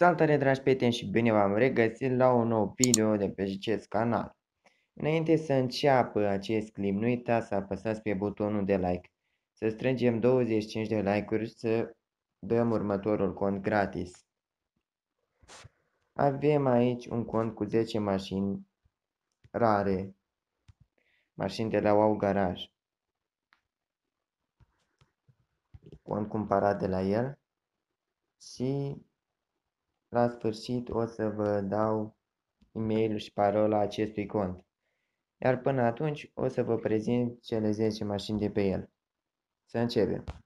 Salutare dragi prieteni și bine v-am regăsit la un nou video de pe acest canal. Înainte să înceapă acest clip, nu uitați să apăsați pe butonul de like, să strângem 25 de like-uri să dăm următorul cont gratis. Avem aici un cont cu 10 mașini rare, mașini de la Wow Garage. Cont cumpărat de la el și la sfârșit o să vă dau e-mail și parola acestui cont. Iar până atunci o să vă prezint cele 10 mașini de pe el. Să începem!